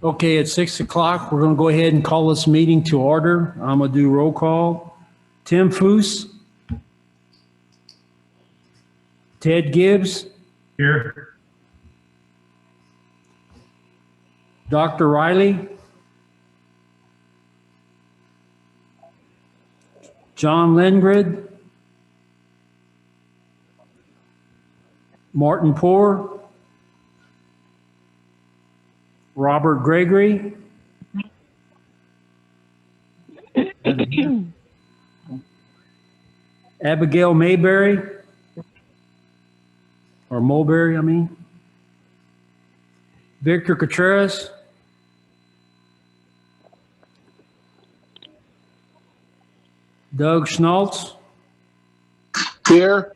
Okay, at 6 o'clock, we're going to go ahead and call this meeting to order. I'm going to do roll call. Tim Foose. Ted Gibbs. Here. Dr. Riley. John Lindgren. Martin Poor. Robert Gregory. Abigail Mayberry, or Mulberry, I mean. Victor Contreras. Doug Schnaultz. Here.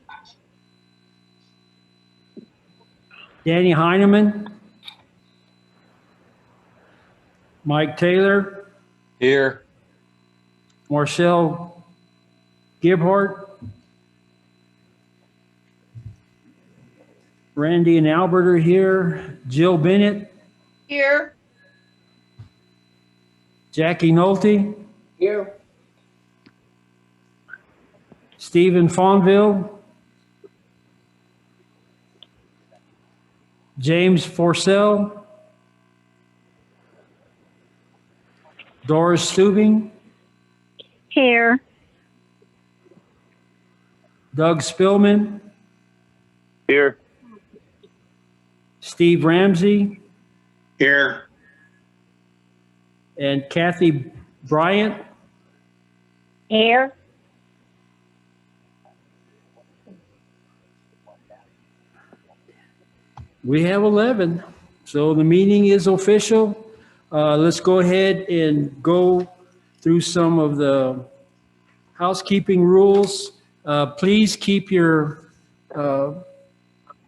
Danny Heineman. Mike Taylor. Here. Marcel Gebhardt. Randy and Albert are here. Jill Bennett. Here. Jackie Nolte. Here. Stephen Fonville. James Forcell. Doris Stubing. Here. Doug Spillman. Here. Steve Ramsey. Here. And Kathy Bryant. Here. We have 11. So the meeting is official. Let's go ahead and go through some of the housekeeping rules. Please keep your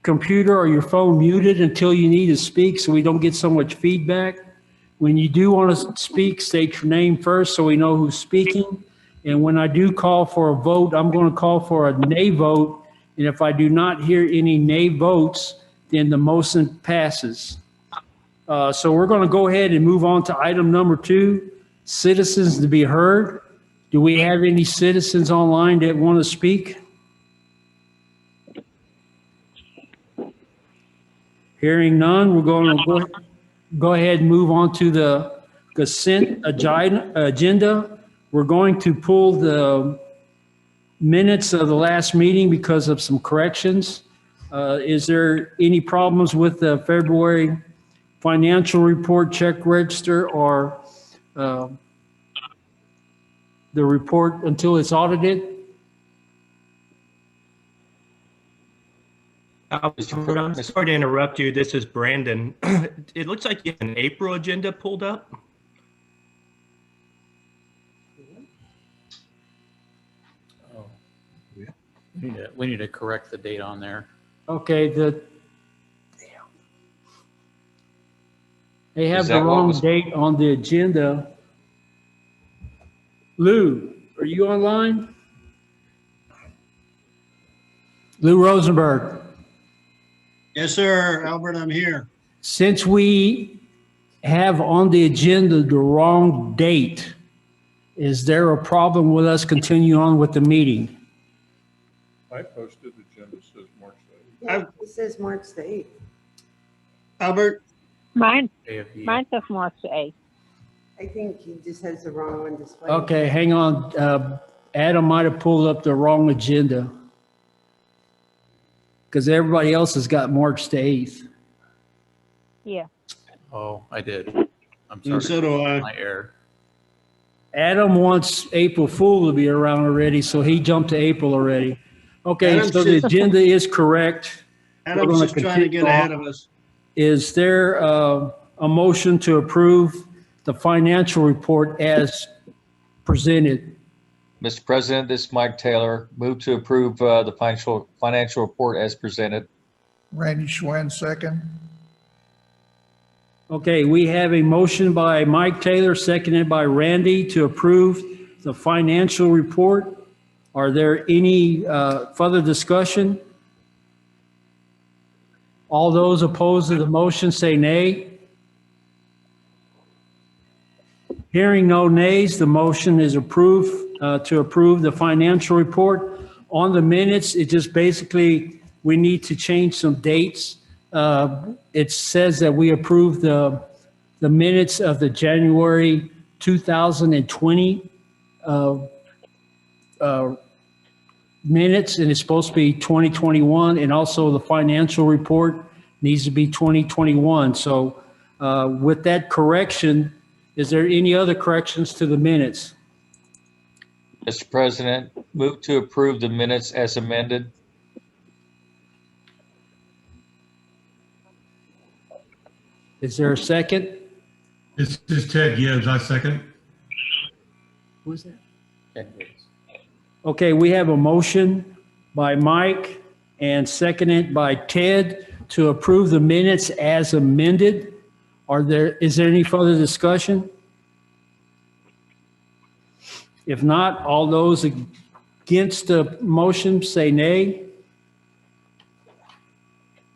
computer or your phone muted until you need to speak so we don't get so much feedback. When you do want to speak, state your name first so we know who's speaking. And when I do call for a vote, I'm going to call for a nay vote. And if I do not hear any nay votes, then the motion passes. So we're going to go ahead and move on to item number 2, citizens to be heard. Do we have any citizens online that want to speak? Hearing none, we're going to go ahead and move on to the consent agenda. We're going to pull the minutes of the last meeting because of some corrections. Is there any problems with the February financial report, check register, or the report until it's audited? Sorry to interrupt you. This is Brandon. It looks like you have an April agenda pulled up. Oh, we need to correct the date on there. Okay, they have the wrong date on the agenda. Lou, are you online? Lou Rosenberg. Yes, sir. Albert, I'm here. Since we have on the agenda the wrong date, is there a problem with us continuing on with the meeting? I posted the agenda, says March 8th. Yeah, it says March the 8th. Albert, Mine AFE. says March 8th. I think he just has the wrong one displayed. Okay, hang on. Adam might have pulled up the wrong agenda because everybody else has got March the 8th. Yeah. Oh, I did. I'm sorry. and so do I. My error. Adam wants April Fool to be around already, so he jumped to April already. Okay, Adam's so the just- agenda is correct. Adam's gonna just trying to get continue ahead on. of us. Is there a motion to approve the financial report as presented? Mr. President, this is Mike Taylor. Move to approve the financial report as presented. Randy Schwen, second. Okay, we have a motion by Mike Taylor, seconded by Randy, to approve the financial report. Are there any further discussion? All those opposed to the motion say nay. Hearing no nays, the motion is approved to approve the financial report. On the minutes, it just basically, we need to change some dates. It says that we approve the minutes of the January 2020 minutes, and it's supposed to be 2021, and also the financial report needs to be 2021. So with that correction, is there any other corrections to the minutes? Mr. President, move to approve the minutes as amended. Is there a second? This is Ted Gibbs. I second. Who is that? Okay, please. Okay, we have a motion by Mike and seconded by Ted to approve the minutes as amended. Is there any further discussion? If not, all those against the motion say nay.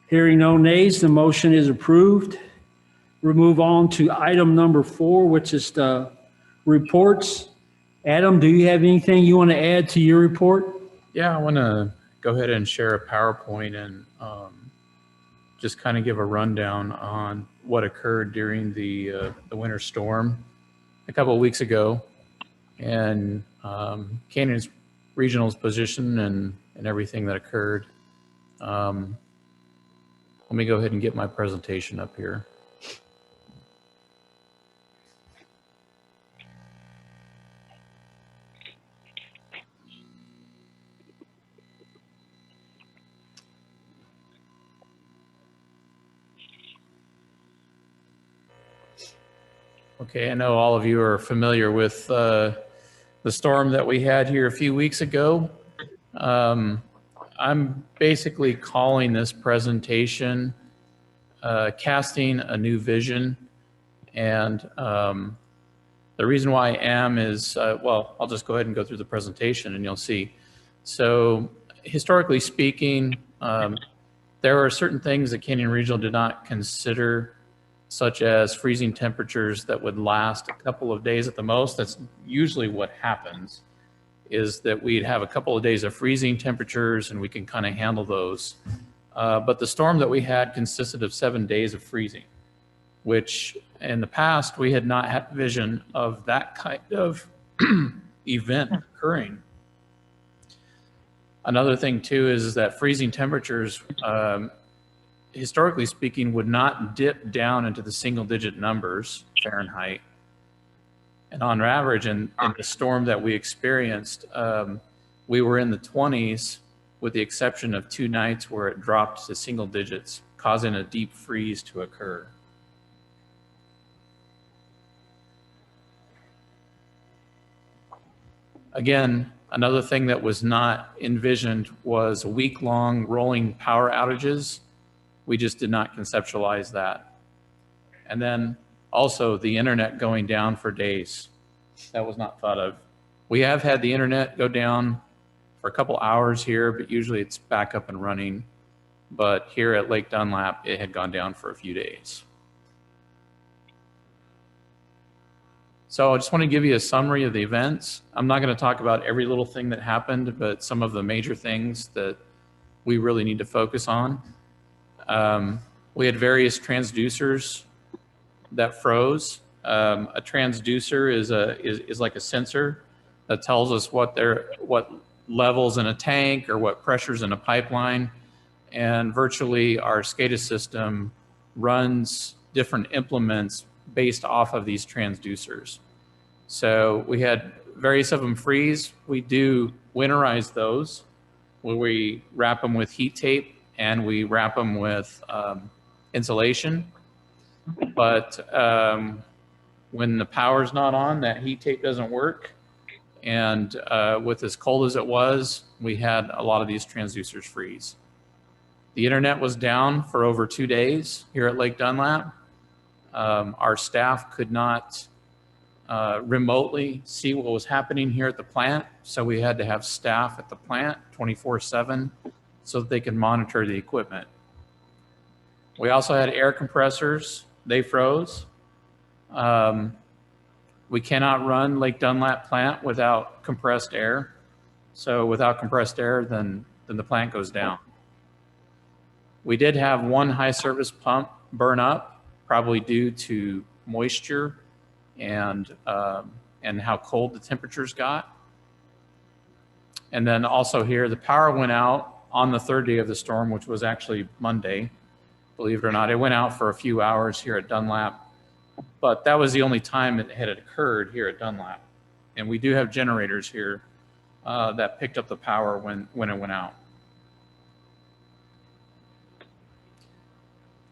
Hearing no nays, the motion is approved. We'll move on to item number 4, which is the reports. Adam, do you have anything you want to add to your report? Yeah, I want to go ahead and share a PowerPoint and just kind of give a rundown on what occurred during the winter storm a couple of weeks ago, and Canyon's Regional's position and everything that occurred. Let me go ahead and get my presentation up here. Okay, I know all of you are familiar with the storm that we had here a few weeks ago. I'm basically calling this presentation Casting a New Vision. And the reason why I am is, well, I'll just go ahead and go through the presentation and you'll see. So historically speaking, there are certain things that Canyon Regional did not consider, such as freezing temperatures that would last a couple of days at the most. That's usually what happens, is that we'd have a couple of days of freezing temperatures and we can kind of handle those. But the storm that we had consisted of 7 days of freezing, which in the past we had not had vision of that kind of event occurring. Another thing too is that freezing temperatures, historically speaking, would not dip down into the single-digit numbers Fahrenheit. And on average, in the storm that we experienced, we were in the 20s, with the exception of 2 nights where it dropped to single digits, causing a deep freeze to occur. Again, another thing that was not envisioned was week-long rolling power outages. We just did not conceptualize that. And then also the internet going down for days. That was not thought of. We have had the internet go down for a couple hours here, but usually it's back up and running. But here at Lake Dunlap, it had gone down for a few days. So I just want to give you a summary of the events. I'm not going to talk about every little thing that happened, but some of the major things that we really need to focus on. We had various transducers that froze. A transducer is like a sensor that tells us what levels in a tank or what pressures in a pipeline. And virtually our SCADA system runs different implements based off of these transducers. So we had various of them freeze. We do winterize those, where we wrap them with heat tape and we wrap them with insulation. But when the power's not on, that heat tape doesn't work. And with as cold as it was, we had a lot of these transducers freeze. The internet was down for over 2 days here at Lake Dunlap. Our staff could not remotely see what was happening here at the plant, so we had to have staff at the plant 24/7 so that they could monitor the equipment. We also had air compressors. They froze. We cannot run Lake Dunlap plant without compressed air. So without compressed air, then the plant goes down. We did have one high service pump burn up, probably due to moisture and how cold the temperatures got. And then also here, the power went out on the third day of the storm, which was actually Monday, believe it or not. It went out for a few hours here at Dunlap, but that was the only time it had occurred here at Dunlap. And we do have generators here that picked up the power when it went out.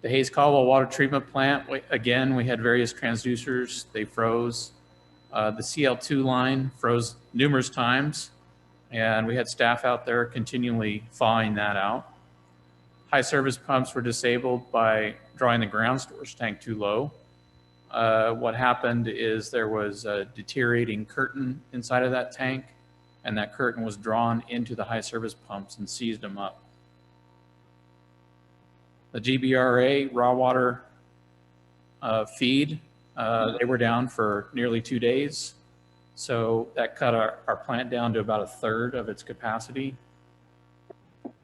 The Hayes Caldwell Water Treatment Plant, again, we had various transducers. They froze. The CL2 line froze numerous times, and we had staff out there continually thawing that out. High service pumps were disabled by drawing the ground storage tank too low. What happened is there was a deteriorating curtain inside of that tank, and that curtain was drawn into the high service pumps and seized them up. The GBRA raw water feed, they were down for nearly 2 days. So that cut our plant down to about a third of its capacity.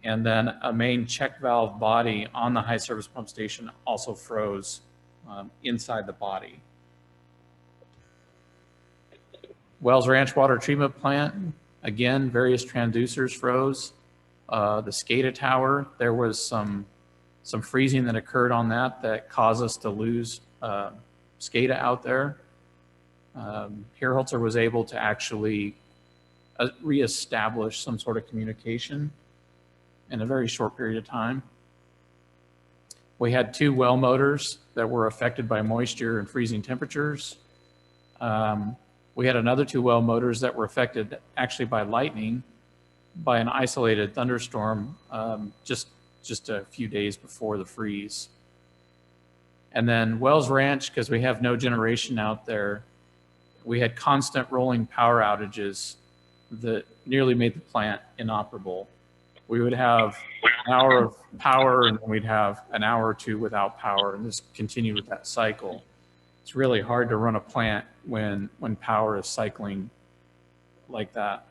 And then a main check valve body on the high service pump station also froze inside the body. Wells Ranch Water Treatment Plant, again, various transducers froze. The SCADA tower, there was some freezing that occurred on that caused us to lose SCADA out there. Herholzer was able to actually reestablish some sort of communication in a very short period of time. We had 2 well motors that were affected by moisture and freezing temperatures. We had another 2 well motors that were affected actually by lightning, by an isolated thunderstorm just a few days before the freeze. And then Wells Ranch, because we have no generation out there, we had constant rolling power outages that nearly made the plant inoperable. We would have an hour of power and we'd have an hour or 2 without power, and this continued with that cycle. It's really hard to run a plant when power is cycling like that.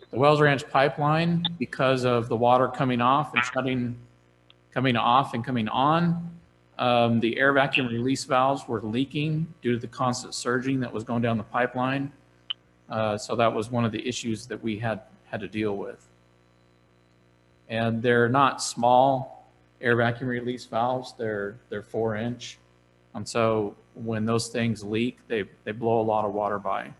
The Wells Ranch pipeline, because of the water coming off and coming off and coming on, the air vacuum release valves were leaking due to the constant surging that was going down the pipeline. So that was one of the issues that we had to deal with. And they're not small air vacuum release valves, they're 4-inch. And so when those things leak, they blow a lot of water by.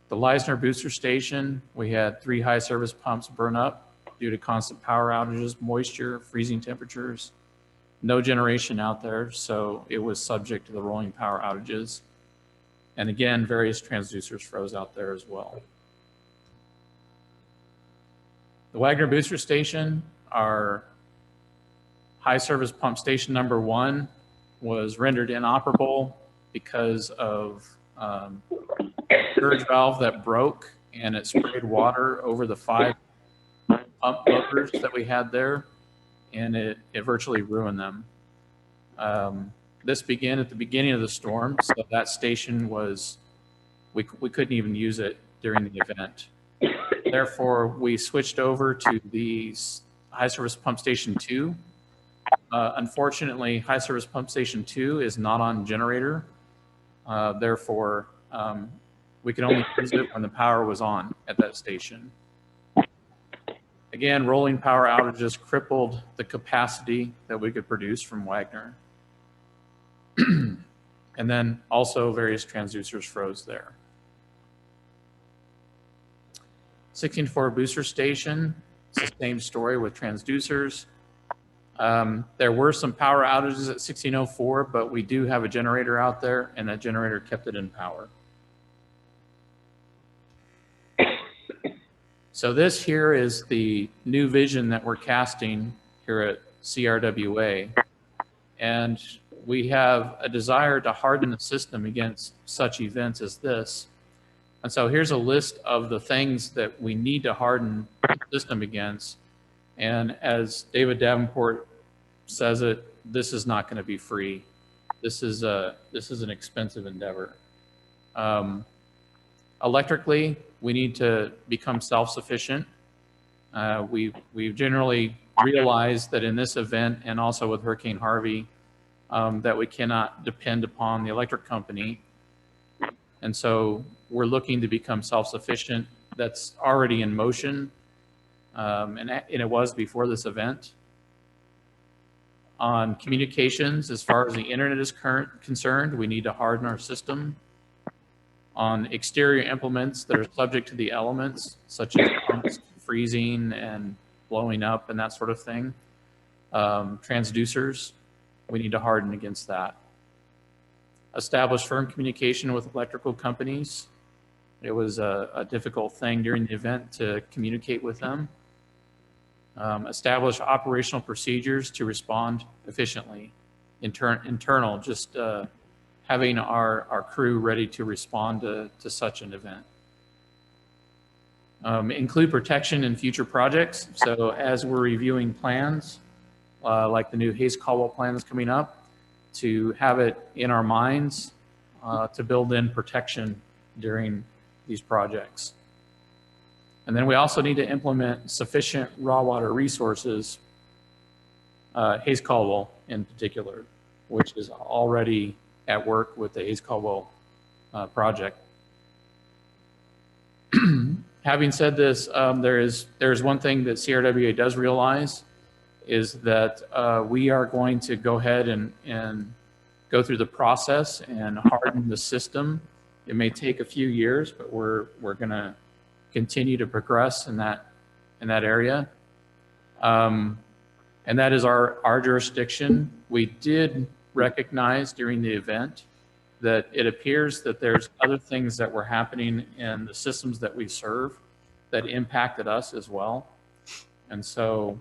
The Leisner booster station, we had 3 high service pumps burn up due to constant power outages, moisture, freezing temperatures. No generation out there, so it was subject to the rolling power outages. And again, various transducers froze out there as well. The Wagner booster station, our high service pump station number 1, was rendered inoperable because of surge valve that broke, and it sprayed water over the 5 pump motors that we had there, and it virtually ruined them. This began at the beginning of the storm, so that station was, we couldn't even use it during the event. Therefore, we switched over to the high service pump station 2. Unfortunately, high service pump station 2 is not on generator. Therefore, we could only use it when the power was on at that station. Again, rolling power outages crippled the capacity that we could produce from Wagner. And then also various transducers froze there. 16-4 booster station, it's the same story with transducers. There were some power outages at 1604, but we do have a generator out there, and that generator kept it in power. So this here is the new vision that we're casting here at CRWA. And we have a desire to harden the system against such events as this. And so here's a list of the things that we need to harden the system against. And as David Davenport says it, this is not going to be free. This is an expensive endeavor. Electrically, we need to become self-sufficient. We've generally realized that in this event and also with Hurricane Harvey, that we cannot depend upon the electric company. And so we're looking to become self-sufficient. That's already in motion, and it was before this event. On communications, as far as the internet is concerned, we need to harden our system. On exterior implements that are subject to the elements, such as pumps freezing and blowing up and that sort of thing, transducers, we need to harden against that. Establish firm communication with electrical companies. It was a difficult thing during the event to communicate with them. Establish operational procedures to respond efficiently. Internal, just having our crew ready to respond to such an event. Include protection in future projects. So as we're reviewing plans, like the new Hayes-Caldwell plan is coming up, to have it in our minds to build in protection during these projects. And then we also need to implement sufficient raw water resources, Hayes-Caldwell in particular, which is already at work with the Hayes-Caldwell project. Having said this, there's one thing that CRWA does realize is that we are going to go ahead and go through the process and harden the system. It may take a few years, but we're going to continue to progress in that area. And that is our jurisdiction. We did recognize during the event that it appears that there's other things that were happening in the systems that we serve that impacted us as well. And so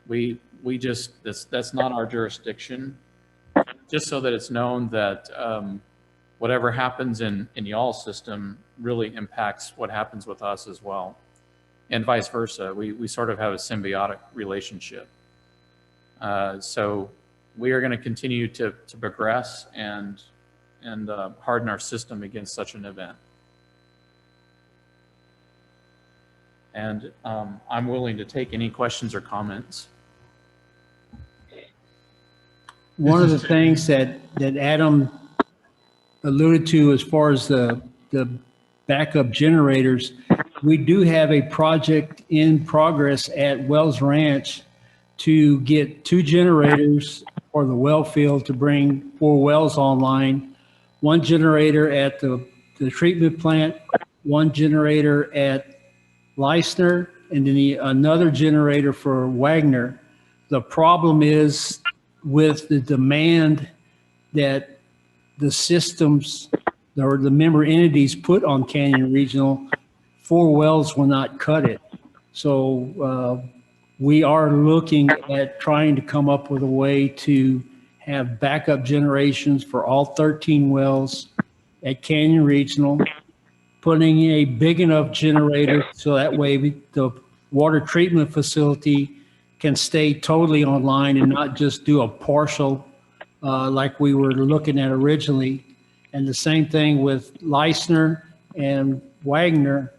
we just, that's not our jurisdiction, just so that it's known that whatever happens in y'all's system really impacts what happens with us as well, and vice versa. We sort of have a symbiotic relationship. So we are going to continue to progress and harden our system against such an event. And I'm willing to take any questions or comments. One of the things that Adam alluded to as far as the backup generators, we do have a project in progress at Wells Ranch to get 2 generators for the well field to bring 4 wells online. 1 generator at the treatment plant, 1 generator at Leisner, and then another generator for Wagner. The problem is with the demand that the systems or the member entities put on Canyon Regional, 4 wells will not cut it. So we are looking at trying to come up with a way to have backup generations for all 13 wells at Canyon Regional, putting a big enough generator so that way the water treatment facility can stay totally online and not just do a partial like we were looking at originally. And the same thing with Leisner and Wagner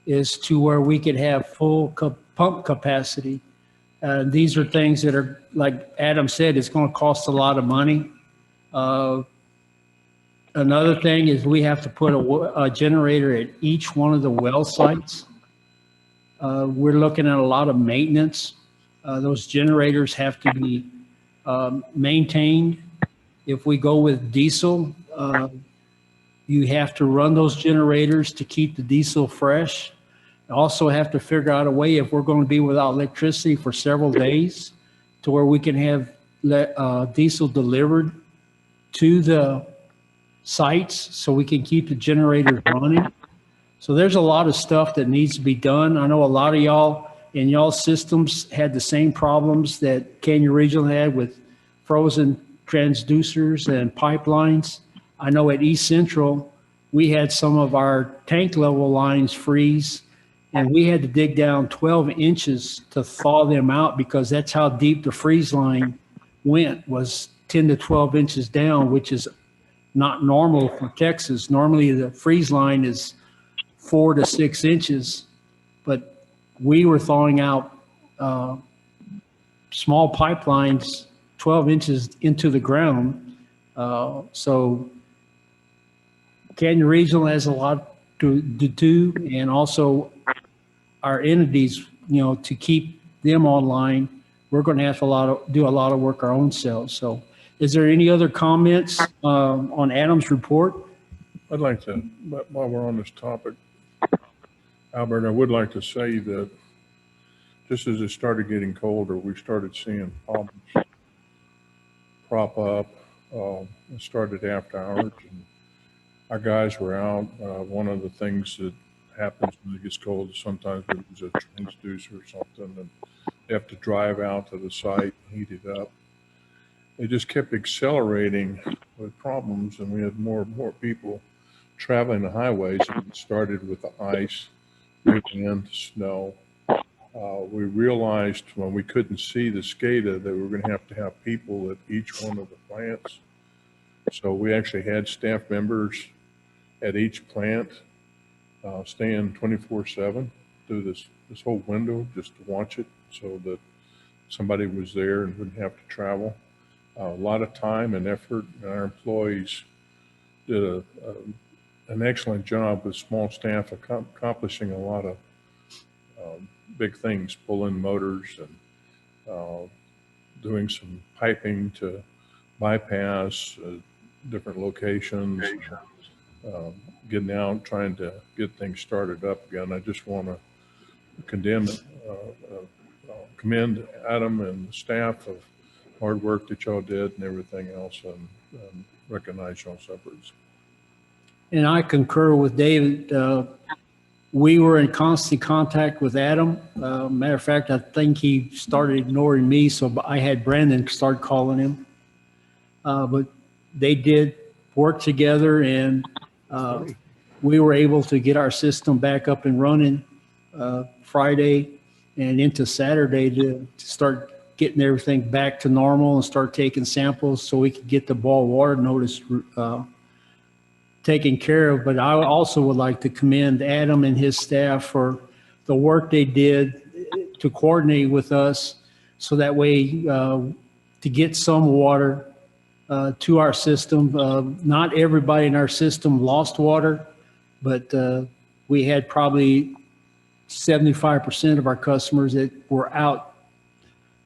is to where we could have full pump capacity. These are things that are, like Adam said, it's going to cost a lot of money. Another thing is we have to put a generator at each one of the well sites. We're looking at a lot of maintenance. Those generators have to be maintained. If we go with diesel, you have to run those generators to keep the diesel fresh. Also have to figure out a way if we're going to be without electricity for several days to where we can have diesel delivered to the sites so we can keep the generators running. So there's a lot of stuff that needs to be done. I know a lot of y'all in y'all's systems had the same problems that Canyon Regional had with frozen transducers and pipelines. I know at East Central, we had some of our tank level lines freeze, and we had to dig down 12 inches to thaw them out because that's how deep the freeze line went was 10 to 12 inches down, which is not normal for Texas. Normally the freeze line is 4 to 6 inches, but we were thawing out small pipelines 12 inches into the ground. So Canyon Regional has a lot to do, and also our entities, to keep them online, we're going to have to do a lot of work our own selves. So is there any other comments on Adam's report? I'd like to, but while we're on this topic, Albert, I would like to say that just as it started getting colder, we started seeing problems prop up. It started after hours, and our guys were out. One of the things that happens when it gets cold is sometimes there's a transducer or something, and they have to drive out to the site and heat it up. It just kept accelerating with problems, and we had more and more people traveling the highways. It started with the ice, wind, snow. We realized when we couldn't see the SCADA that we were going to have people at each one of the plants. So we actually had staff members at each plant staying 24/7 through this whole window just to watch it, so that somebody was there and wouldn't have to travel. A lot of time and effort, and our employees did an excellent job with small staff accomplishing a lot of big things, pulling motors and doing some piping to bypass different locations, getting out, trying to get things started up again. I just want to commend Adam and the staff of hard work that y'all did and everything else, and recognize y'all's efforts. And I concur with David. We were in constant contact with Adam. Matter of fact, I think he started ignoring me, so I had Brandon start calling him. But they did work together, and we were able to get our system back up and running Friday and into Saturday to start getting everything back to normal and start taking samples so we could get the boil water notice taken care of. But I also would like to commend Adam and his staff for the work they did to coordinate with us, so that way to get some water to our system. Not everybody in our system lost water, but we had probably 75% of our customers that were out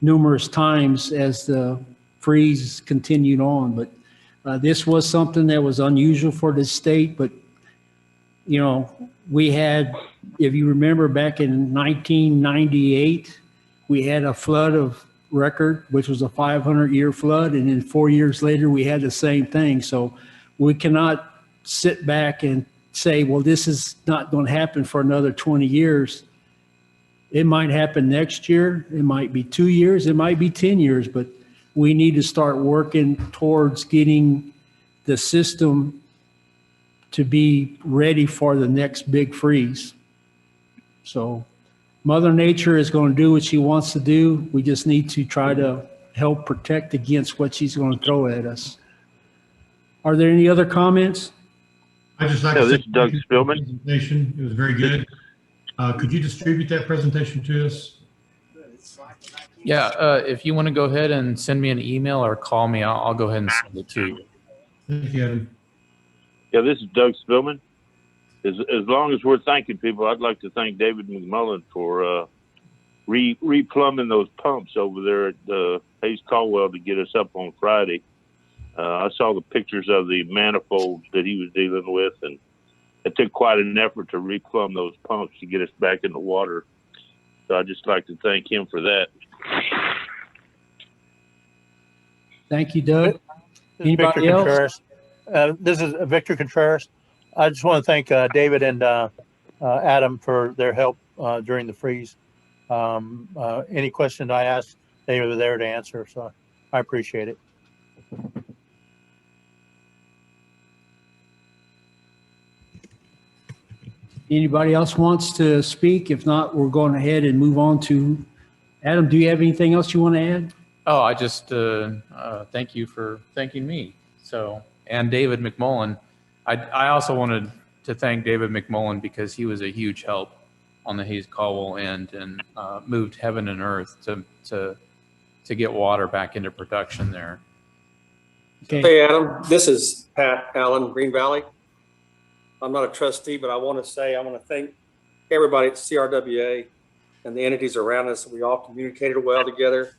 numerous times as the freeze continued on. But this was something that was unusual for the state. But, we had, if you remember back in 1998, we had a flood of record, which was a 500-year flood. And then 4 years later, we had the same thing. So we cannot sit back and say, well, this is not going to happen for another 20 years. It might happen next year. It might be 2 years. It might be 10 years. But we need to start working towards getting the system to be ready for the next big freeze. So Mother Nature is going to do what she wants to do. We just need to try to help protect against what she's going to throw at us. Are there any other comments? I just like Yeah, to this say is Doug thank you for the Spillman. presentation. It was very good. Could you distribute that presentation to us? Yeah, if you want to go ahead and send me an email or call me, I'll go ahead and send it to you. Thank you, Adam. Yeah, this is Doug Spillman. As long as we're thanking people, I'd like to thank David McMullen for replumbing those pumps over there at Hayes Caldwell to get us up on Friday. I saw the pictures of the manifolds that he was dealing with, and it took quite an effort to replumb those pumps to get us back in the water. So I'd just like to thank him for that. Thank you, Doug. This is Anybody Victor else? Contreras. This is Victor Contreras. I just want to thank David and Adam for their help during the freeze. Any question I asked, they were there to answer, so I appreciate it. Anybody else wants to speak? If not, we're going ahead and move on to Adam. Do you have anything else you want to add? Oh, I just thank you for thanking me. So, and David McMullen. I also wanted to thank David McMullen because he was a huge help on the Hayes Caldwell end and moved heaven and earth to get water back into production there. Okay. Hey, Adam, this is Pat Allen, Green Valley. I'm not a trustee, but I want to thank everybody at CRWA and the entities around us. We all communicated well together.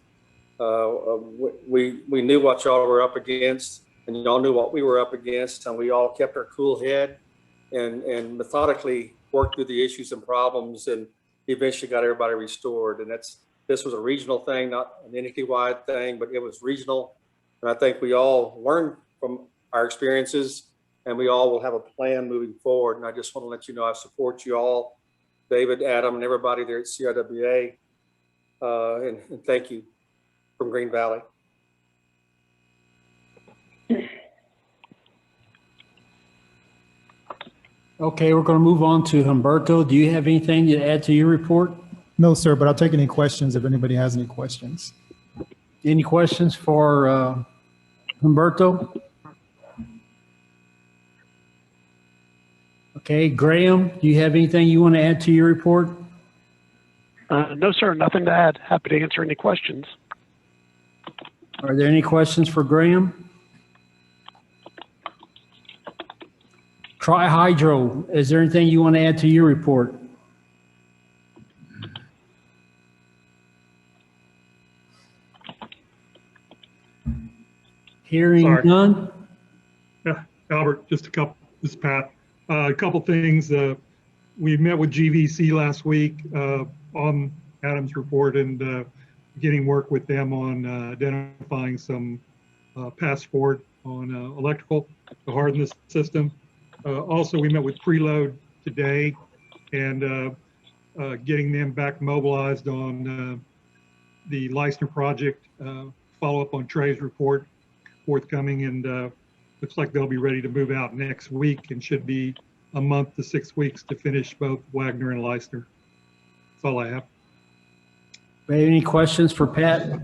We knew what y'all were up against, and y'all knew what we were up against, and we all kept our cool head and methodically worked through the issues and problems, and eventually got everybody restored. And this was a regional thing, not an entity-wide thing, but it was regional. And I think we all learned from our experiences, and we all will have a plan moving forward. And I just want to let you know I support you all, David, Adam, and everybody there at CRWA. And thank you from Green Valley. Okay, we're going to move on to Humberto. Do you have anything to add to your report? No, sir, but I'll take any questions if anybody has any questions. Any questions for Humberto? Okay, Graham, do you have anything you want to add to your report? No, sir, nothing to add. Happy to answer any questions. Are there any questions for Graham? Tri-Hydro, is there anything you want to add to your report? Hearing Sorry. none? Yeah, Albert, just a couple, this is Pat. A couple things. We met with GVC last week on Adam's report and getting work with them on identifying some paths forward on electrical, the Harden System. Also, we met with Preload today and getting them back mobilized on the Leisner project, follow up on Trey's report forthcoming, and looks like they'll be ready to move out next week and should be a month to 6 weeks to finish both Wagner and Leisner. That's all I have. Any questions for Pat?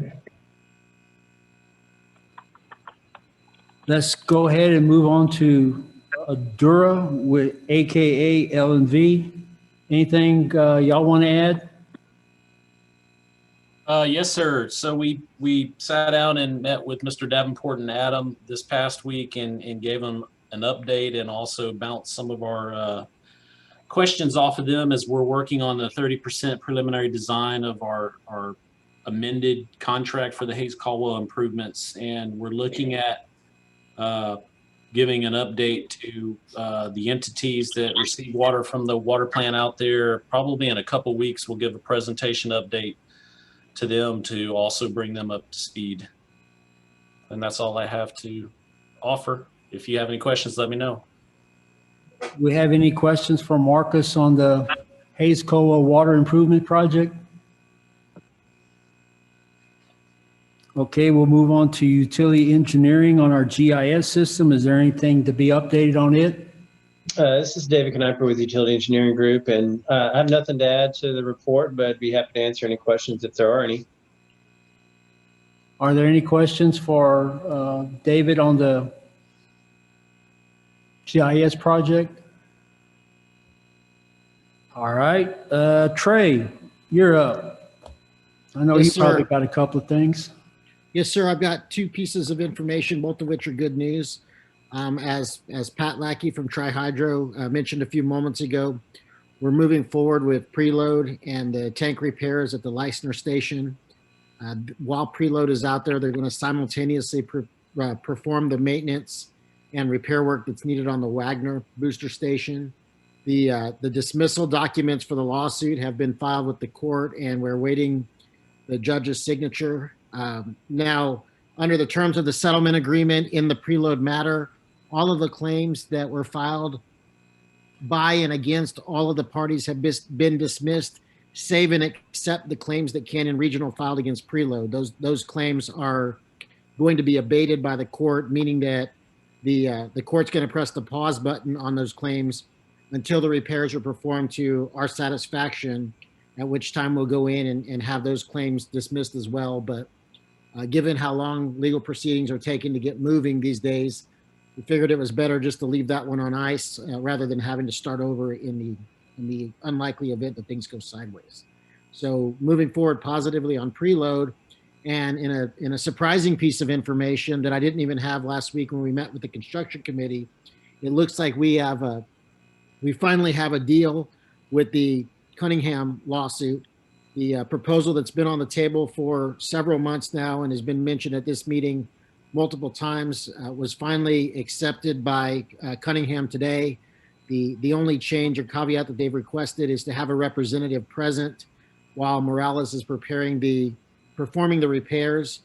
Let's go ahead and move on to Dura with AKA L&V. Anything y'all want to add? Yes, sir. So we sat down and met with Mr. Davenport and Adam this past week and gave them an update and also bounced some of our questions off of them as we're working on the 30% preliminary design of our amended contract for the Hayes Caldwell improvements. And we're looking at giving an update to the entities that receive water from the water plant out there. Probably in a couple weeks, we'll give a presentation update to them to also bring them up to speed. And that's all I have to offer. If you have any questions, let me know. Do we have any questions for Marcus on the Hayes Caldwell Water Improvement Project? Okay, we'll move on to utility engineering on our GIS system. Is there anything to be updated on it? This is David Kniper with Utility Engineering Group, and I have nothing to add to the report, but I'd be happy to answer any questions if there are any. Are there any questions for David on the GIS project? All right, Trey, you're up. I know Yes, you probably sir. got a couple of things. Yes, sir. I've got two pieces of information, both of which are good news. As Pat Lackey from Tri-Hydro mentioned a few moments ago, we're moving forward with Preload and the tank repairs at the Leisner station. While Preload is out there, they're going to simultaneously perform the maintenance and repair work that's needed on the Wagner booster station. The dismissal documents for the lawsuit have been filed with the court, and we're waiting the judge's signature. Now, under the terms of the settlement agreement in the Preload matter, all of the claims that were filed by and against all of the parties have been dismissed, save and except the claims that Canyon Regional filed against Preload. Those claims are going to be abated by the court, meaning that the court's going to press the pause button on those claims until the repairs are performed to our satisfaction, at which time we'll go in and have those claims dismissed as well. But Given how long legal proceedings are taking to get moving these days, we figured it was better just to leave that one on ice rather than having to start over in the unlikely event that things go sideways. So moving forward positively on preload, and in a surprising piece of information that I didn't even have last week when we met with the construction committee, it looks like we finally have a deal with the Cunningham lawsuit. The proposal that's been on the table for several months now and has been mentioned at this meeting multiple times was finally accepted by Cunningham today. The only change or caveat that they've requested is to have a representative present while Morales is performing the repairs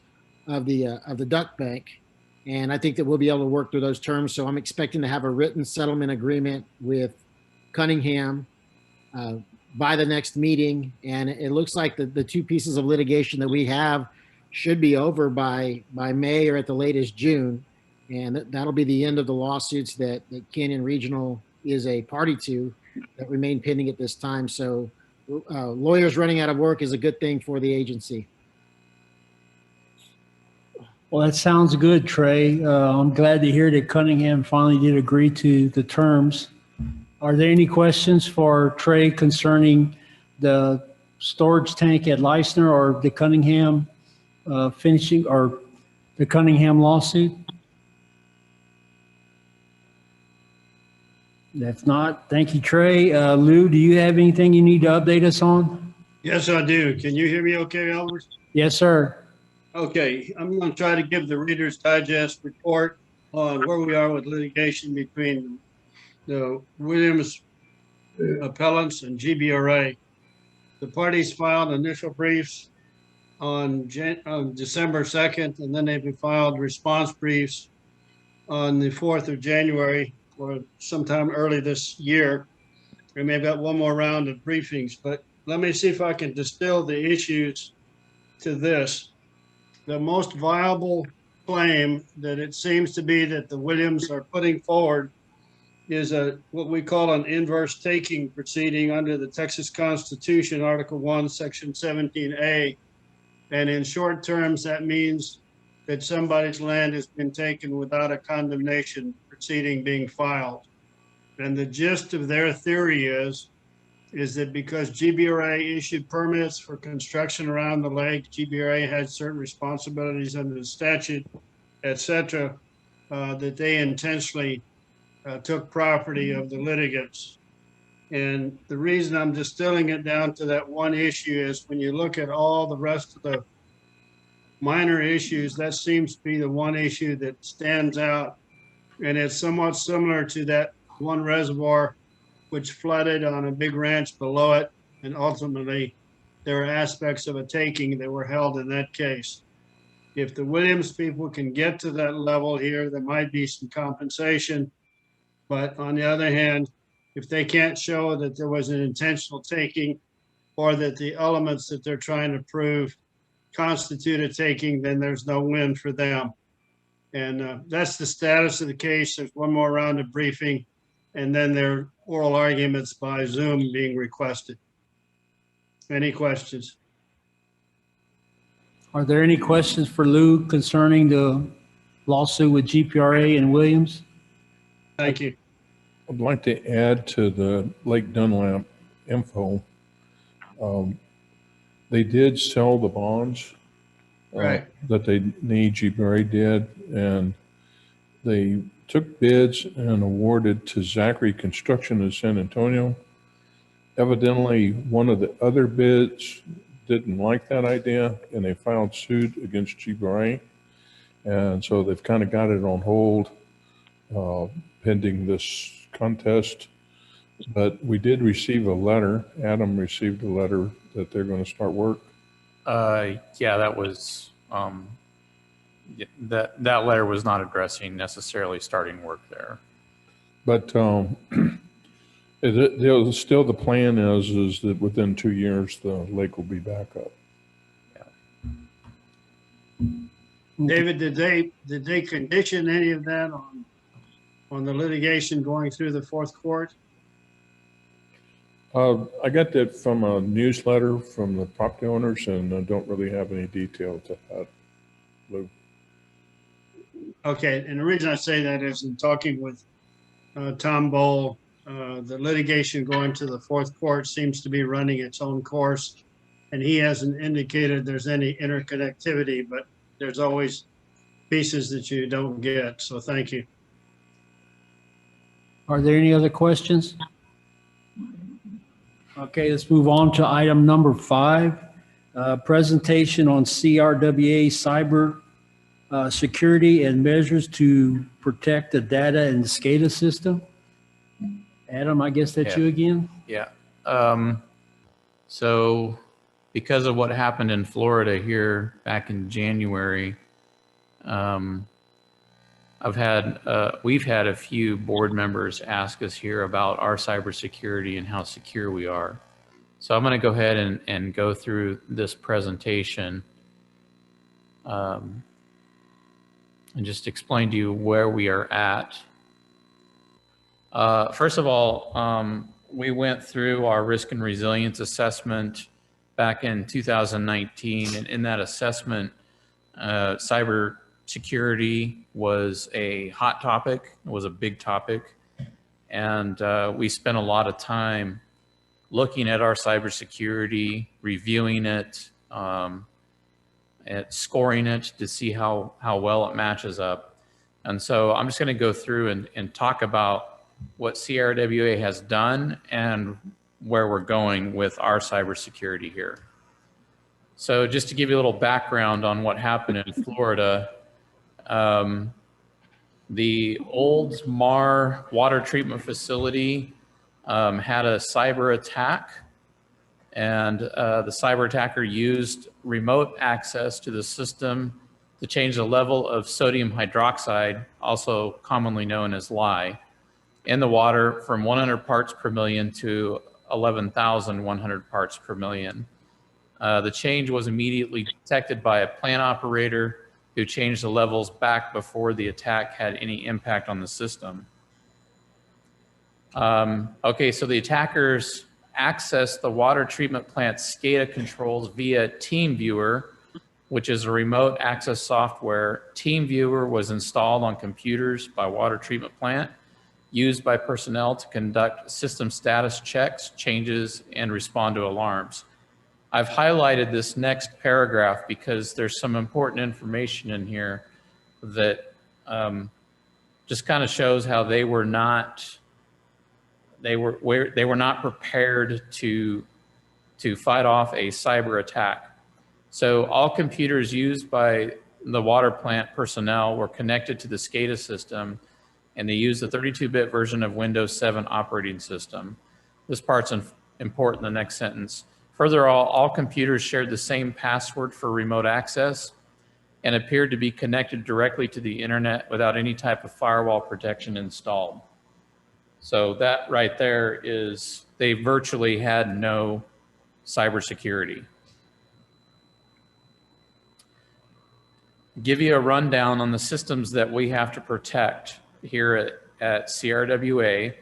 of the duct bank. And I think that we'll be able to work through those terms. So I'm expecting to have a written settlement agreement with Cunningham by the next meeting. And it looks like the two pieces of litigation that we have should be over by May or at the latest June. And that'll be the end of the lawsuits that Canyon Regional is a party to that remain pending at this time. So lawyers running out of work is a good thing for the agency. Well, that sounds good, Trey. I'm glad to hear that Cunningham finally did agree to the terms. Are there any questions for Trey concerning the storage tank at Leisner or the Cunningham finishing or the Cunningham lawsuit? If not, thank you, Trey. Lou, do you have anything you need to update us on? Yes, I do. Can you hear me okay, Albert? Yes, sir. Okay, I'm going to try to give the Reader's Digest report on where we are with litigation between the Williams appellants and GBRA. The parties filed initial briefs on December 2nd, and then they filed response briefs on the 4th of January or sometime early this year. We may have got one more round of briefings, but let me see if I can distill the issues to this. The most viable claim that it seems to be that the Williams are putting forward is what we call an inverse taking proceeding under the Texas Constitution, Article 1, Section 17A. And in short terms, that means that somebody's land has been taken without a condemnation proceeding being filed. And the gist of their theory is that because GBRA issued permits for construction around the lake, GBRA had certain responsibilities under the statute, et cetera, that they intentionally took property of the litigants. And the reason I'm distilling it down to that one issue is when you look at all the rest of the minor issues, that seems to be the one issue that stands out. And it's somewhat similar to that one reservoir which flooded on a big ranch below it. And ultimately, there are aspects of a taking that were held in that case. If the Williams people can get to that level here, there might be some compensation. But on the other hand, if they can't show that there was an intentional taking or that the elements that they're trying to prove constitute a taking, then there's no win for them. And that's the status of the case. There's one more round of briefing, and then there are oral arguments by Zoom being requested. Any questions? Are there any questions for Lou concerning the lawsuit with GPRA and Williams? Thank you. I'd like to add to the Lake Dunlap info. They did sell the bonds Right. that they need, GBRA did, and they took bids and awarded to Zachary Construction in San Antonio. Evidently, one of the other bids didn't like that idea, and they filed suit against GBRA. And so they've kind of got it on hold pending this contest. But we did receive a letter. Adam received a letter that they're going to start work. Yeah, that was, that letter was not addressing necessarily starting work there. But still the plan is that within 2 years, the lake will be back up. David, did they condition any of that on the litigation going through the fourth court? I got that from a newsletter from the property owners, and I don't really have any detail to that. Lou. Okay, and the reason I say that is in talking with Tom Bowl, the litigation going to the fourth court seems to be running its own course. And he hasn't indicated there's any interconnectivity, but there's always pieces that you don't get. So thank you. Are there any other questions? Okay, let's move on to item number 5. Presentation on CRWA cyber security and measures to protect the data and the SCADA system. Adam, I guess that's you again? Yeah. So because of what happened in Florida here back in January, we've had a few board members ask us here about our cybersecurity and how secure we are. So I'm going to go ahead and go through this presentation and just explain to you where we are at. First of all, we went through our risk and resilience assessment back in 2019, and in that assessment, cyber security was a hot topic, it was a big topic, and we spent a lot of time looking at our cybersecurity, reviewing it, and scoring it to see how well it matches up. And so I'm just going to go through and talk about what CRWA has done and where we're going with our cybersecurity here. So just to give you a little background on what happened in Florida, the old Mar water treatment facility had a cyber attack, and the cyber attacker used remote access to the system to change the level of sodium hydroxide, also commonly known as lye, in the water from 100 parts per million to 11,100 parts per million. The change was immediately detected by a plant operator who changed the levels back before the attack had any impact on the system. Okay, so the attackers accessed the water treatment plant's SCADA controls via TeamViewer, which is a remote access software. TeamViewer was installed on computers by water treatment plant, used by personnel to conduct system status checks, changes, and respond to alarms. I've highlighted this next paragraph because there's some important information in here that just kind of shows how they were not prepared to fight off a cyber attack. So all computers used by the water plant personnel were connected to the SCADA system, and they used the 32-bit version of Windows 7 operating system. This part's important, the next sentence. Further, all computers shared the same password for remote access and appeared to be connected directly to the internet without any type of firewall protection installed. So that right there is, they virtually had no cybersecurity. Give you a rundown on the systems that we have to protect here at CRWA.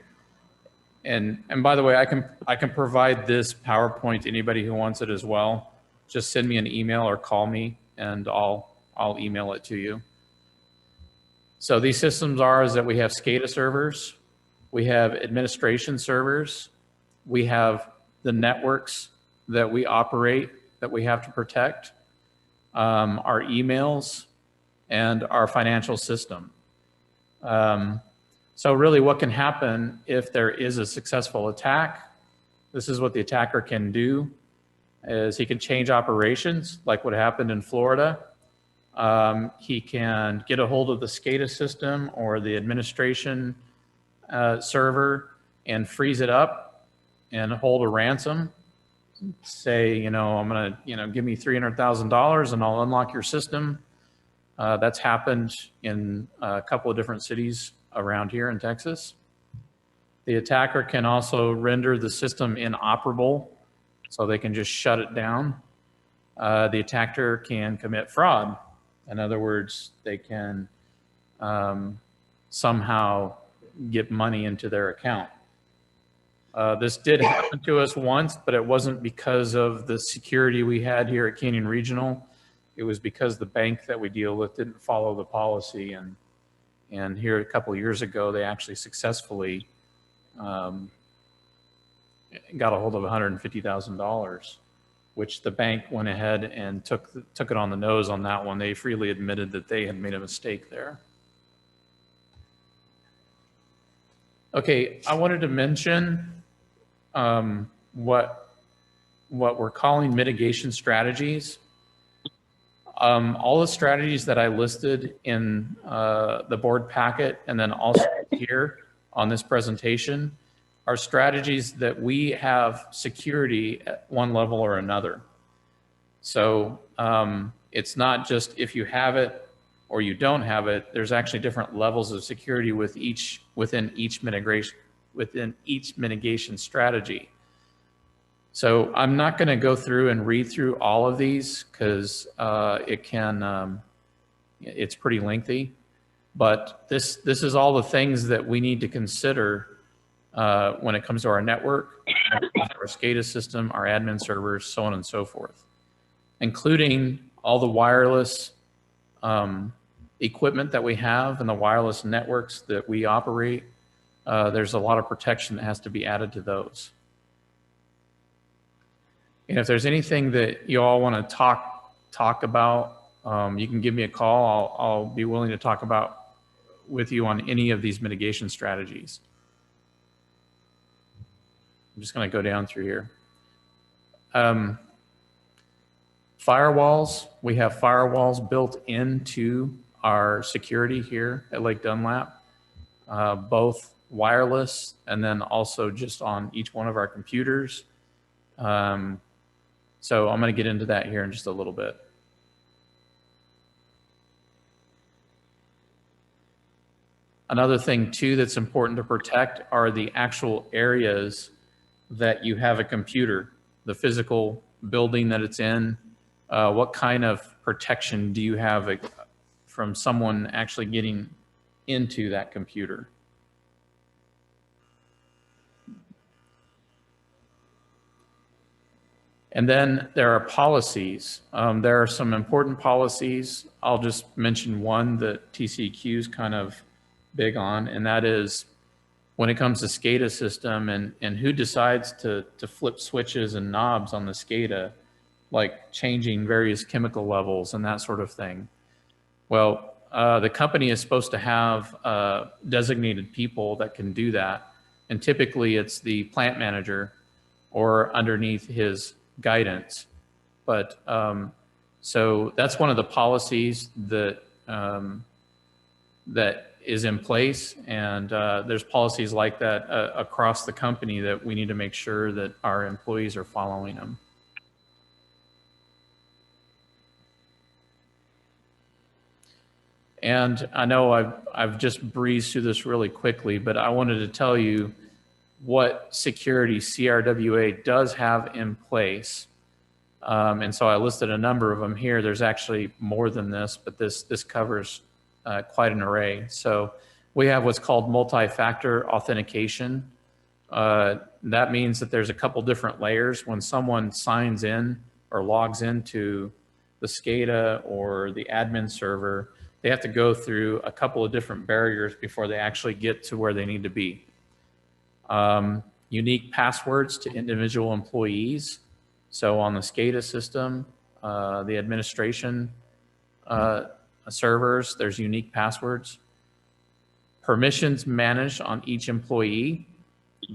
And by the way, I can provide this PowerPoint to anybody who wants it as well. Just send me an email or call me and I'll email it to you. So these systems is that we have SCADA servers, we have administration servers, we have the networks that we operate that we have to protect, our emails, and our financial system. So really what can happen if there is a successful attack, this is what the attacker can do, is he can change operations like what happened in Florida. He can get a hold of the SCADA system or the administration server and freeze it up and hold a ransom. Say, I'm gonna, give me $300,000 and I'll unlock your system. That's happened in a couple of different cities around here in Texas. The attacker can also render the system inoperable, so they can just shut it down. The attacker can commit fraud. In other words, they can somehow get money into their account. This did happen to us once, but it wasn't because of the security we had here at Canyon Regional. it was because the bank that we deal with didn't follow the policy. And here a couple of years ago, they actually successfully got a hold of $150,000, which the bank went ahead and took it on the nose on that one. They freely admitted that they had made a mistake there. Okay, I wanted to mention what we're calling mitigation strategies. All the strategies that I listed in the board packet and then also here on this presentation are strategies that we have security at one level or another. So it's not just if you have it or you don't have it. There's actually different levels of security within each mitigation strategy. So I'm not going to go through and read through all of these because it's pretty lengthy. But this is all the things that we need to consider when it comes to our network, our SCADA system, our admin servers, so on and so forth, including all the wireless equipment that we have and the wireless networks that we operate. There's a lot of protection that has to be added to those. And if there's anything that you all want to talk about, you can give me a call. I'll be willing to talk about with you on any of these mitigation strategies. I'm just going to go down through here. Firewalls, we have firewalls built into our security here at Lake Dunlap, both wireless and then also just on each one of our computers. So I'm going to get into that here in just a little bit. Another thing too that's important to protect are the actual areas that you have a computer, the physical building that it's in. What kind of protection do you have from someone actually getting into that computer? And then there are policies. There are some important policies. I'll just mention one that TCEQ is kind of big on, and that is when it comes to SCADA system and who decides to flip switches and knobs on the SCADA, like changing various chemical levels and that sort of thing. Well, the company is supposed to have designated people that can do that. And typically it's the plant manager or underneath his guidance. But so that's one of the policies that that is in place, and there's policies like that across the company that we need to make sure that our employees are following them. And I know I've just breezed through this really quickly, but I wanted to tell you what security CRWA does have in place. And so I listed a number of them here. There's actually more than this, but this covers quite an array. So we have what's called multi-factor authentication. That means that there's a couple different layers. When someone signs in or logs into the SCADA or the admin server, they have to go through a couple of different barriers before they actually get to where they need to be. Unique passwords to individual employees. So on the SCADA system, the administration servers, there's unique passwords. Permissions managed on each employee.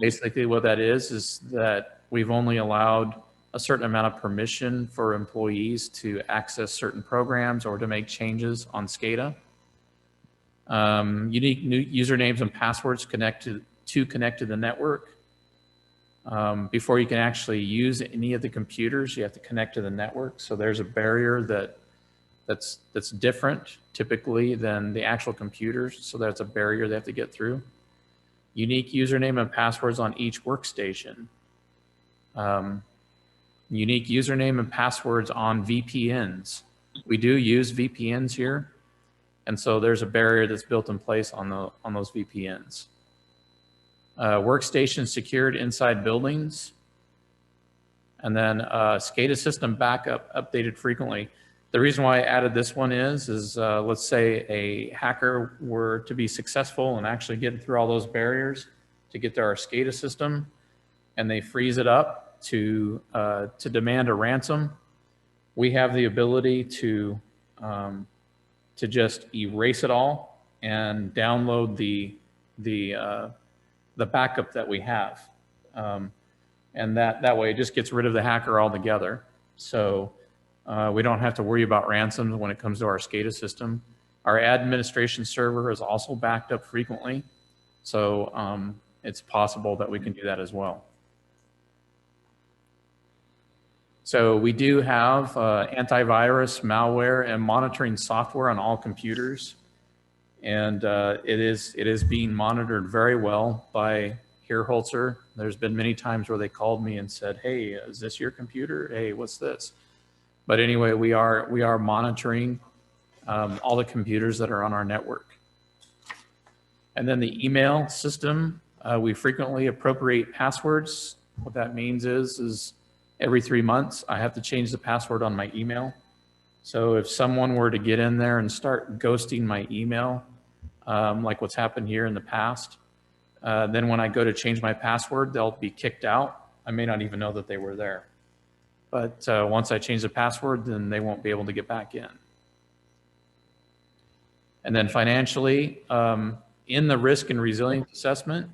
Basically what that is that we've only allowed a certain amount of permission for employees to access certain programs or to make changes on SCADA. Unique new usernames and passwords to connect to the network. Before you can actually use any of the computers, you have to connect to the network. So there's a barrier that's different typically than the actual computers. So that's a barrier they have to get through. Unique username and passwords on each workstation. Unique username and passwords on VPNs. We do use VPNs here. And so there's a barrier that's built in place on those VPNs. Workstations secured inside buildings. And then SCADA system backup updated frequently. The reason why I added this one is let's say a hacker were to be successful and actually get through all those barriers to get to our SCADA system, and they freeze it up to demand a ransom. We have the ability to just erase it all and download the backup that we have, and that way it just gets rid of the hacker altogether. So we don't have to worry about ransoms when it comes to our SCADA system. Our administration server is also backed up frequently, so it's possible that we can do that as well. So we do have antivirus, malware, and monitoring software on all computers, and it is being monitored very well by Herholzer. There's been many times where they called me and said, "Hey, is this your computer? Hey, what's this?" But anyway, we are monitoring all the computers that are on our network. And then the email system, we frequently appropriate passwords. What that means is every 3 months, I have to change the password on my email. So if someone were to get in there and start ghosting my email, like what's happened here in the past, then when I go to change my password, they'll be kicked out. I may not even know that they were there. But once I change the password, then they won't be able to get back in. And then financially, in the risk and resilience assessment,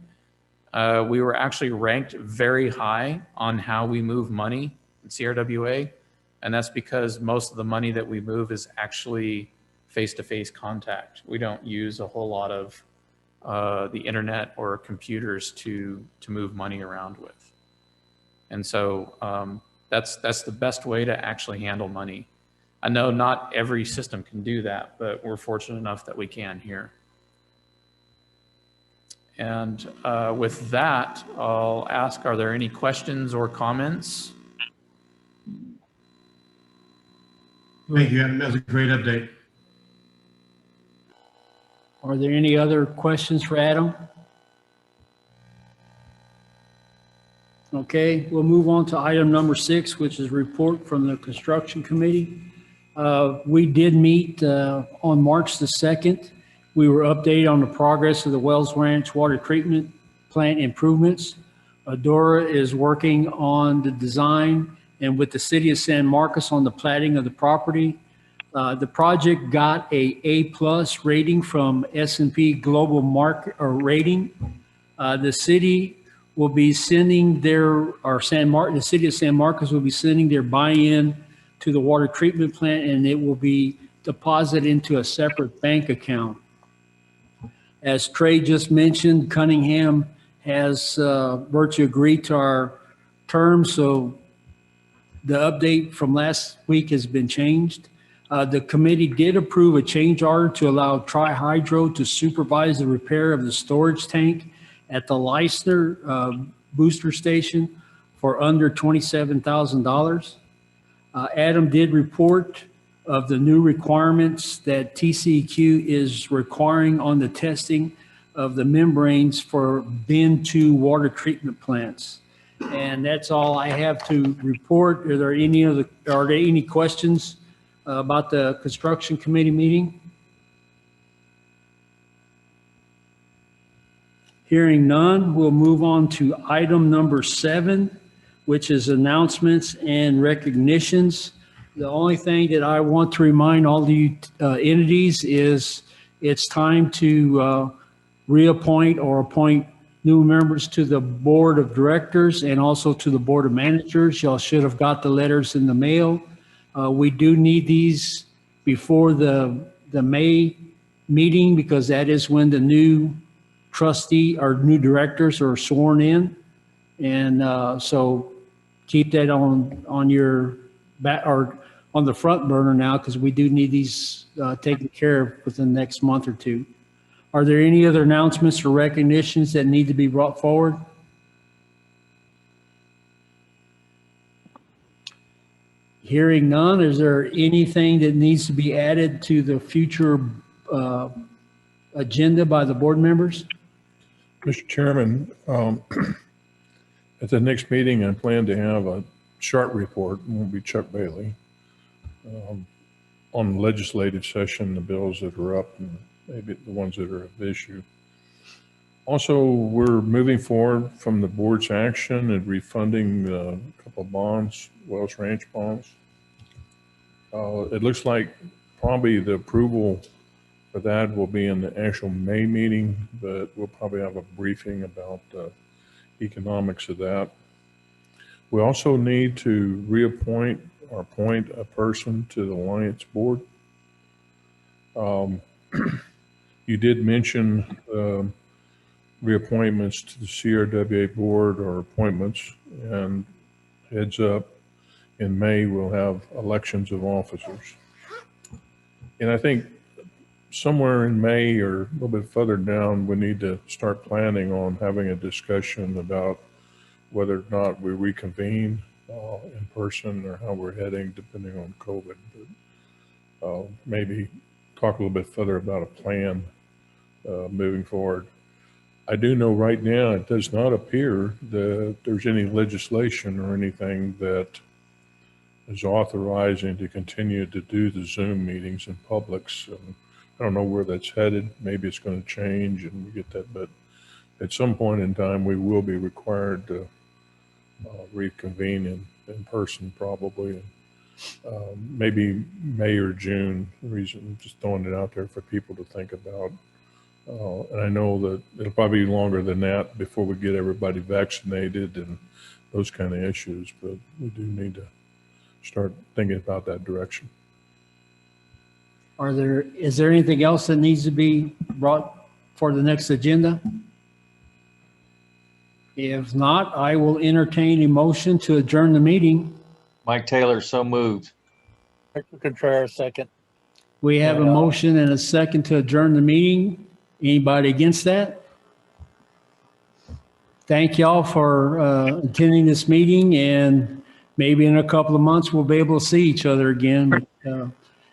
we were actually ranked very high on how we move money in CRWA. And that's because most of the money that we move is actually face-to-face contact. We don't use a whole lot of the internet or computers to move money around with. And so that's the best way to actually handle money. I know not every system can do that, but we're fortunate enough that we can here. And with that, I'll ask, are there any questions or comments? Thank you, Adam. That was a great update. Are there any other questions for Adam? Okay, we'll move on to item number 6, which is report from the construction committee. We did meet on March the 2nd. We were updated on the progress of the Wells Ranch water treatment plant improvements. Adora is working on the design and with the city of San Marcos on the platting of the property. The project got a A+ rating from S&P Global Market or rating. The city will be sending the city of San Marcos will be sending their buy-in to the water treatment plant, and it will be deposited into a separate bank account. As Trey just mentioned, Cunningham has virtually agreed to our terms, so the update from last week has been changed. The committee did approve a change order to allow Tri-Hydro to supervise the repair of the storage tank at the Leisner booster station for under $27,000. Adam did report of the new requirements that TCEQ is requiring on the testing of the membranes for bin 2 water treatment plants. And that's all I have to report. Are there any questions about the construction committee meeting? Hearing none, we'll move on to item number 7, which is announcements and recognitions. The only thing that I want to remind all the entities is it's time to reappoint or appoint new members to the board of directors and also to the board of managers. Y'all should have got the letters in the mail. We do need these before the May meeting because that is when the new trustee or new directors are sworn in. And so keep that on your back or on the front burner now because we do need these taken care of within the next month or two. Are there any other announcements or recognitions that need to be brought forward? Hearing none, is there anything that needs to be added to the future agenda by the board members? Mr. Chairman, at the next meeting, I plan to have a chart report. It won't be Chuck Bailey. on legislative session, the bills that are up and maybe the ones that are of issue. Also, we're moving forward from the board's action and refunding a couple of bonds, Wells Ranch bonds. It looks like probably the approval for that will be in the actual May meeting, but we'll probably have a briefing about the economics of that. We also need to reappoint or appoint a person to the Alliance Board. You did mention reappointments to the CRWA Board or appointments, and heads up, in May we'll have elections of officers. And I think somewhere in May or a little bit further down, we need to start planning on having a discussion about whether or not we reconvene in person or how we're heading depending on COVID. But maybe talk a little bit further about a plan moving forward. I do know right now it does not appear that there's any legislation or anything that is authorizing to continue to do the Zoom meetings in public. So I don't know where that's headed. Maybe it's going to change and we get that, but at some point in time, we will be required to reconvene in person probably. Maybe May or June, reason, just throwing it out there for people to think about. And I know that it'll probably be longer than that before we get everybody vaccinated and those kind of issues, but we do need to start thinking about that direction. Is there anything else that needs to be brought for the next agenda? If not, I will entertain a motion to adjourn the meeting. Mike Taylor, so moved. Victor Contreras, second. We have a motion and a second to adjourn the meeting. Anybody against that? Thank y'all for attending this meeting, and maybe in a couple of months we'll be able to see each other again. But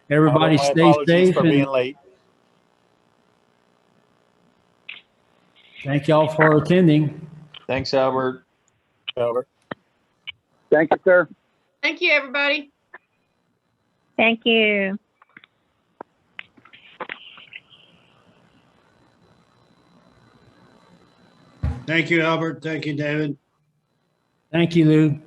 everybody My stay apologies safe. for being And late. thank y'all for attending. Thanks, Albert. Albert. Thank you, sir. Thank you, everybody. Thank you. Thank you, Albert. Thank you, David. Thank you, Lou.